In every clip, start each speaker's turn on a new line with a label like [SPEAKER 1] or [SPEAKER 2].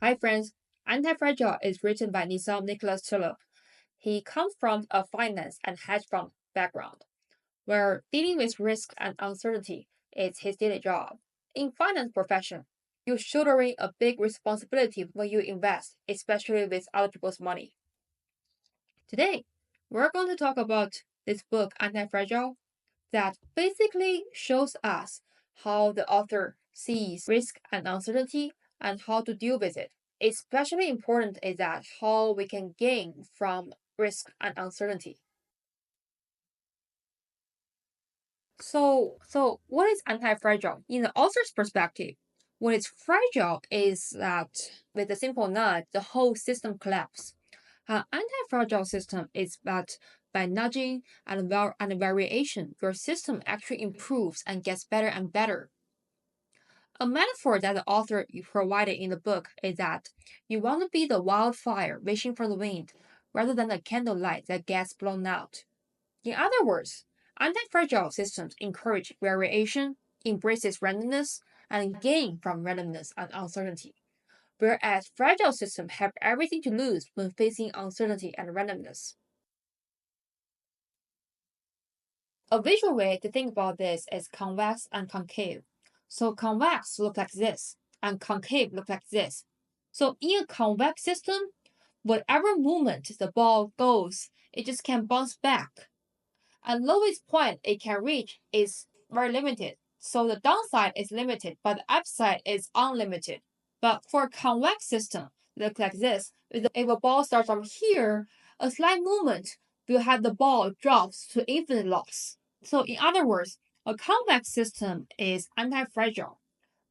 [SPEAKER 1] Hi friends, Antifragile is written by Nicholas Tiller. He comes from a finance and hedge fund background, where dealing with risk and uncertainty is his daily job. In finance profession, you're shouldering a big responsibility when you invest, especially with other people's money. Today, we're going to talk about this book, Antifragile, that basically shows us how the author sees risk and uncertainty and how to deal with it. Especially important is that how we can gain from risk and uncertainty. So what is anti-fragile? In the author's perspective, what is fragile is that with a simple nudge, the whole system collapses. An anti-fragile system is that by nudging and variation, your system actually improves and gets better and better. A metaphor that the author provided in the book is that you want to be the wildfire wishing for the wind rather than the candlelight that gets blown out. In other words, anti-fragile systems encourage variation, embraces randomness, and gain from randomness and uncertainty, whereas fragile systems have everything to lose when facing uncertainty and randomness. A visual way to think about this is convex and concave. So convex look like this, and concave look like this. So in a convex system, whatever movement the ball goes, it just can bounce back. And lowest point it can reach is very limited. So the downside is limited, but the upside is unlimited. But for a convex system, look like this. If a ball starts from here, a slight movement will have the ball drops to infinite loss. So in other words, a convex system is anti-fragile.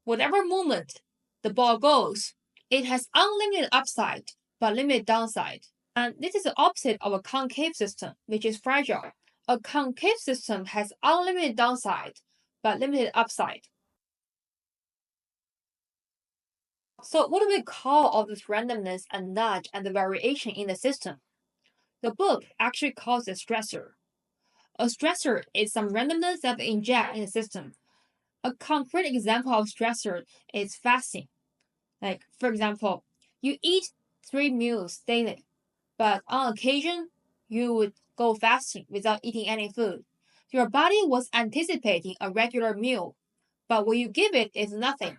[SPEAKER 1] Whatever movement the ball goes, it has unlimited upside but limited downside. And this is the opposite of a concave system, which is fragile. A concave system has unlimited downside but limited upside. So what do we call all this randomness and nudge and the variation in the system? The book actually calls it stressor. A stressor is some randomness that we inject in the system. A concrete example of stressor is fasting. Like, for example, you eat 3 meals daily, but on occasion, you would go fasting without eating any food. Your body was anticipating a regular meal, but what you give it is nothing.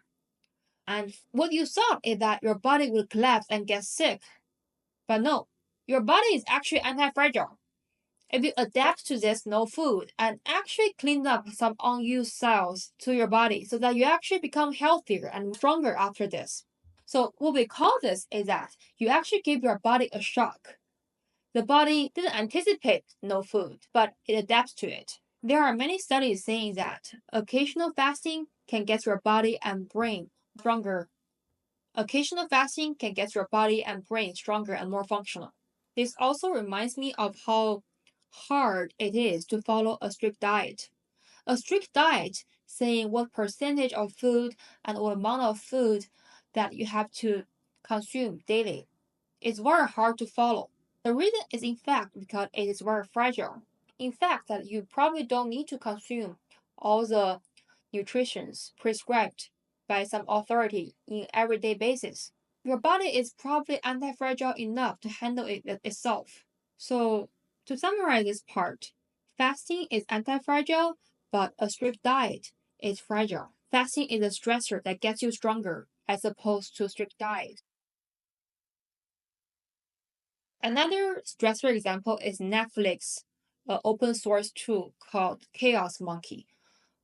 [SPEAKER 1] And what you thought is that your body would collapse and get sick. But no, your body is actually anti-fragile. If you adapt to this no food and actually clean up some unused cells to your body so that you actually become healthier and stronger after this. So what we call this is that you actually give your body a shock. The body didn't anticipate no food, but it adapts to it. There are many studies saying that occasional fasting can get your body and brain stronger. Occasional fasting can get your body and brain stronger and more functional. This also reminds me of how hard it is to follow a strict diet. A strict diet saying what percentage of food and what amount of food that you have to consume daily is very hard to follow. The reason is in fact because it is very fragile. In fact, that you probably don't need to consume all the nutritions prescribed by some authority in everyday basis. Your body is probably anti-fragile enough to handle it itself. So, to summarize this part, fasting is anti-fragile, but a strict diet is fragile. Fasting is a stressor that gets you stronger as opposed to strict diet. Another stressor example is Netflix, an open source tool called Chaos Monkey.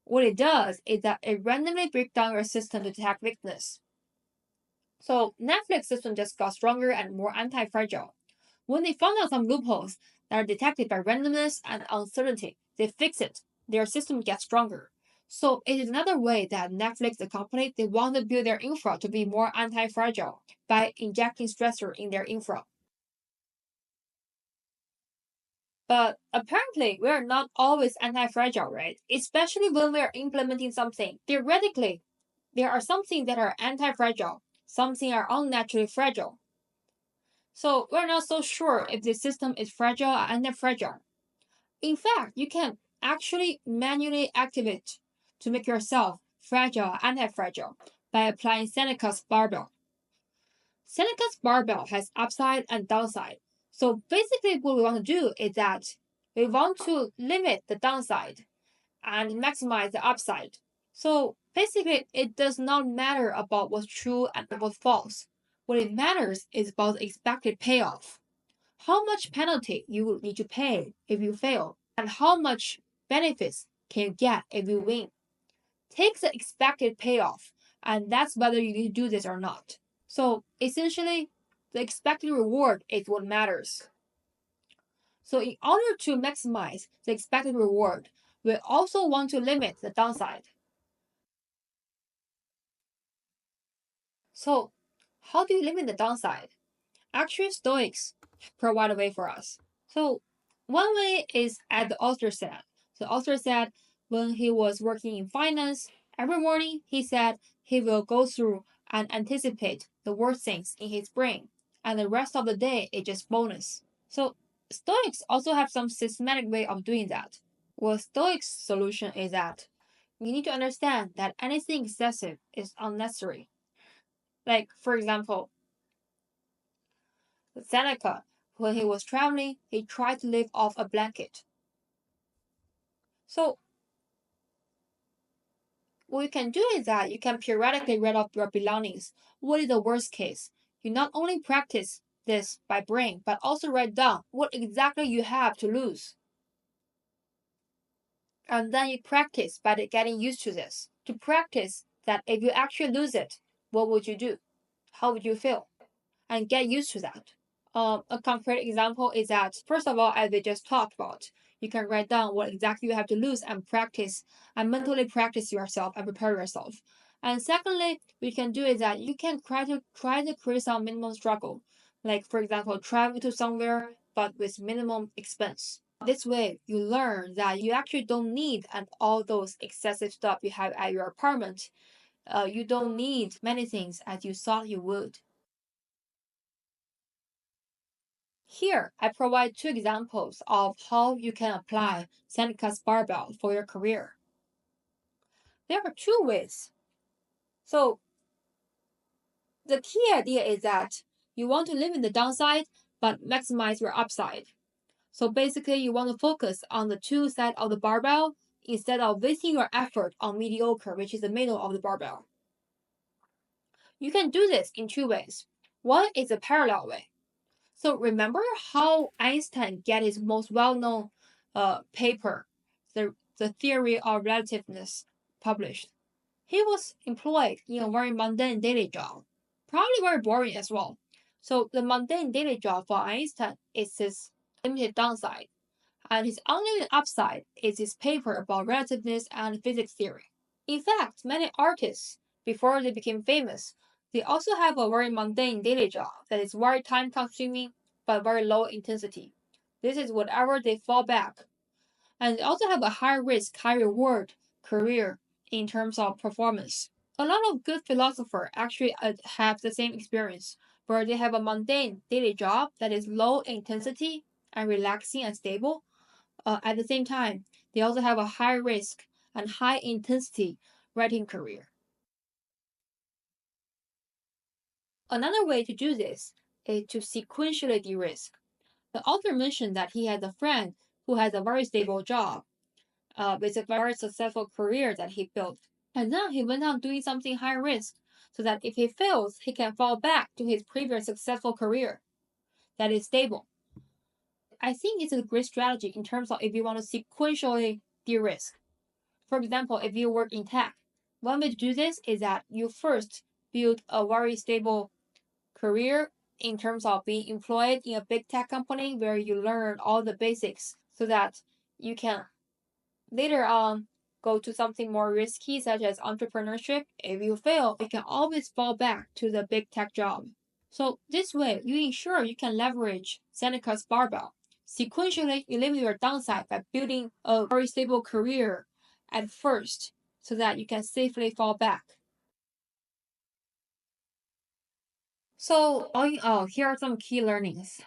[SPEAKER 1] What it does is that it randomly breaks down your system to detect weakness. So Netflix system just got stronger and more anti-fragile. When they found out some loopholes that are detected by randomness and uncertainty, they fix it. Their system gets stronger. So it is another way that Netflix, the company, they want to build their infra to be more anti-fragile by injecting stressor in their infra. But apparently, we are not always anti-fragile, right? Especially when we are implementing something. Theoretically, there are some things that are anti-fragile, some things are unnaturally fragile. So we're not so sure if the system is fragile or anti-fragile. In fact, you can actually manually activate to make yourself fragile or anti-fragile by applying Seneca's barbell. Seneca's barbell has upside and downside. So basically what we want to do is that we want to limit the downside and maximize the upside. So basically it does not matter about what's true and what's false. What it matters is about the expected payoff. How much penalty you will need to pay if you fail, and how much benefits can you get if you win. Take the expected payoff, and that's whether you need to do this or not. So essentially, the expected reward is what matters. So in order to maximize the expected reward, we also want to limit the downside. So how do you limit the downside? Actually, Stoics provide a way for us. So one way is as the author said. The author said when he was working in finance, every morning he said he will go through and anticipate the worst things in his brain, and the rest of the day is just bonus. So Stoics also have some systematic way of doing that. Well, Stoics' solution is that you need to understand that anything excessive is unnecessary. Like, for example, Seneca, when he was traveling, he tried to live off a blanket. So what you can do is that you can periodically read off your belongings. What is the worst case? You not only practice this by brain, but also write down what exactly you have to lose. And then you practice by getting used to this. To practice that if you actually lose it, what would you do? How would you feel? And get used to that. A concrete example is that, first of all, as we just talked about, you can write down what exactly you have to lose and practice and mentally practice yourself and prepare yourself. And secondly, what you can do is that you can try to create some minimum struggle. Like, for example, travel to somewhere but with minimum expense. This way, you learn that you actually don't need and all those excessive stuff you have at your apartment. You don't need many things as you thought you would. Here, I provide two examples of how you can apply Seneca's barbell for your career. There are two ways. So, the key idea is that you want to limit the downside but maximize your upside. So, basically, you want to focus on the two sides of the barbell instead of wasting your effort on mediocre, which is the middle of the barbell. You can do this in two ways. One is a parallel way. So remember how Einstein get his most well-known paper, the theory of relativeness, published. He was employed in a very mundane daily job, probably very boring as well. So the mundane daily job for Einstein is his limited downside, and his unlimited upside is his paper about relativeness and physics theory. In fact, many artists, before they became famous, they also have a very mundane daily job that is very time consuming but very low intensity. This is whatever they fall back. And they also have a high risk, high reward career in terms of performance. A lot of good philosophers actually have the same experience, where they have a mundane daily job that is low intensity and relaxing and stable. At the same time, they also have a high risk and high intensity writing career. Another way to do this is to sequentially de-risk. The author mentioned that he has a friend who has a very stable job with a very successful career that he built. And then he went on doing something high risk so that if he fails, he can fall back to his previous successful career that is stable. I think it's a great strategy in terms of if you want to sequentially de-risk. For example, if you work in tech, one way to do this is that you first build a very stable career in terms of being employed in a big tech company where you learn all the basics so that you can later on go to something more risky such as entrepreneurship. If you fail, you can always fall back to the big tech job. So this way, you ensure you can leverage Seneca's barbell. Sequentially, you limit your downside by building a very stable career at first so that you can safely fall back. So all in all, here are some key learnings.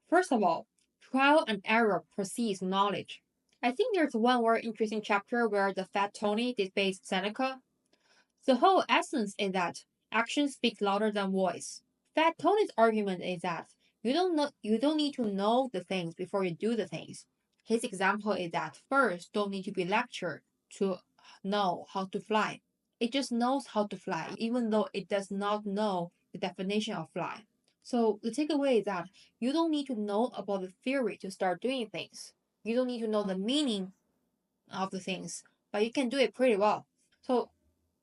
[SPEAKER 1] First of all, trial and error precedes knowledge. I think there's one very interesting chapter where the fat Tony debates Seneca. The whole essence is that action speaks louder than voice. Fat Tony's argument is that you don't need to know the things before you do the things. His example is that birds don't need to be lectured to know how to fly. It just knows how to fly, even though it does not know the definition of fly. So the takeaway is that you don't need to know about the theory to start doing things. You don't need to know the meaning of the things, but you can do it pretty well. So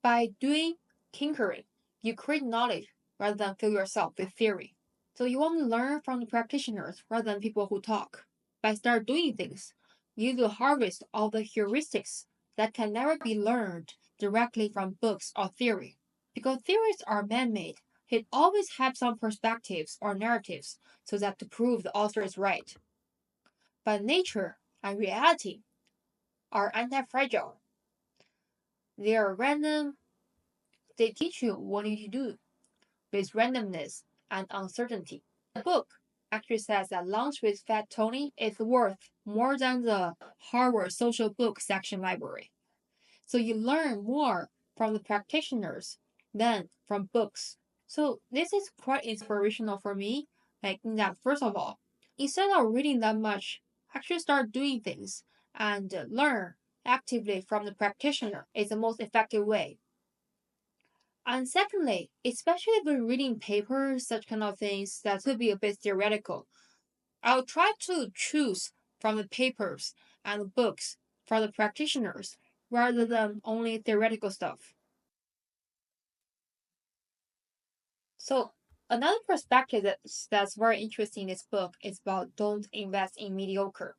[SPEAKER 1] by doing tinkering, you create knowledge rather than fill yourself with theory. So you want to learn from the practitioners rather than people who talk. By start doing things, you will harvest all the heuristics that can never be learned directly from books or theory. Because theories are man-made, it always have some perspectives or narratives so that to prove the author is right. But nature and reality are antifragile. They are random. They teach you what you do with randomness and uncertainty. The book actually says that lunch with Fat Tony is worth more than the Harvard social book section library. So you learn more from the practitioners than from books. So this is quite inspirational for me. Like that, first of all, instead of reading that much, actually start doing things and learn actively from the practitioner is the most effective way. And secondly, especially when reading papers, such kind of things that could be a bit theoretical, I'll try to choose from the papers and the books from the practitioners rather than only theoretical stuff. So another perspective that's very interesting in this book is about don't invest in mediocre.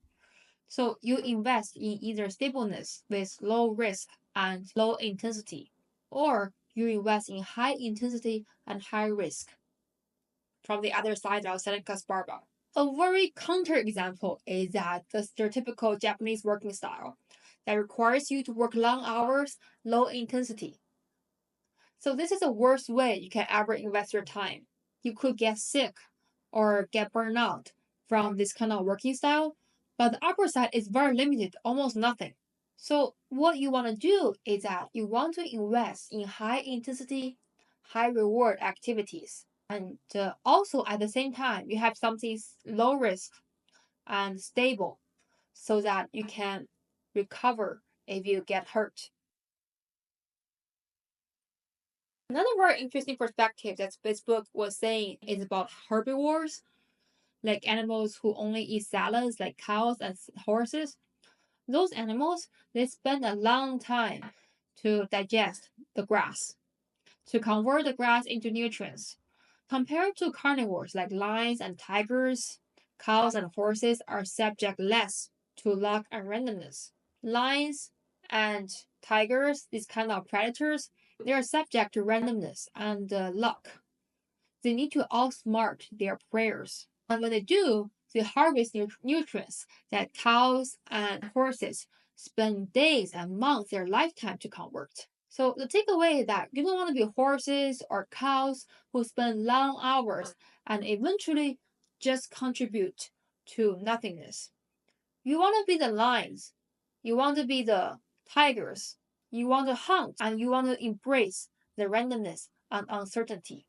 [SPEAKER 1] So you invest in either stableness with low risk and low intensity, or you invest in high intensity and high risk from the other side of Seneca's barbell. A very counterexample is that the stereotypical Japanese working style that requires you to work long hours, low intensity. So this is the worst way you can ever invest your time. You could get sick or get burned out from this kind of working style, but the upside is very limited, almost nothing. So what you want to do is that you want to invest in high intensity, high reward activities. And also at the same time, you have something low risk and stable so that you can recover if you get hurt. Another very interesting perspective that this book was saying is about herbivores, like animals who only eat salads, like cows and horses. Those animals, they spend a long time to digest the grass, to convert the grass into nutrients. Compared to carnivores like lions and tigers, cows and horses are subject less to luck and randomness. Lions and tigers, these kind of predators, they are subject to randomness and luck. They need to outsmart their preyers. And when they do, they harvest nutrients that cows and horses spend days and months their lifetime to convert. So the takeaway is that you don't want to be horses or cows who spend long hours and eventually just contribute to nothingness. You want to be the lions. You want to be the tigers. You want to hunt and you want to embrace the randomness and uncertainty.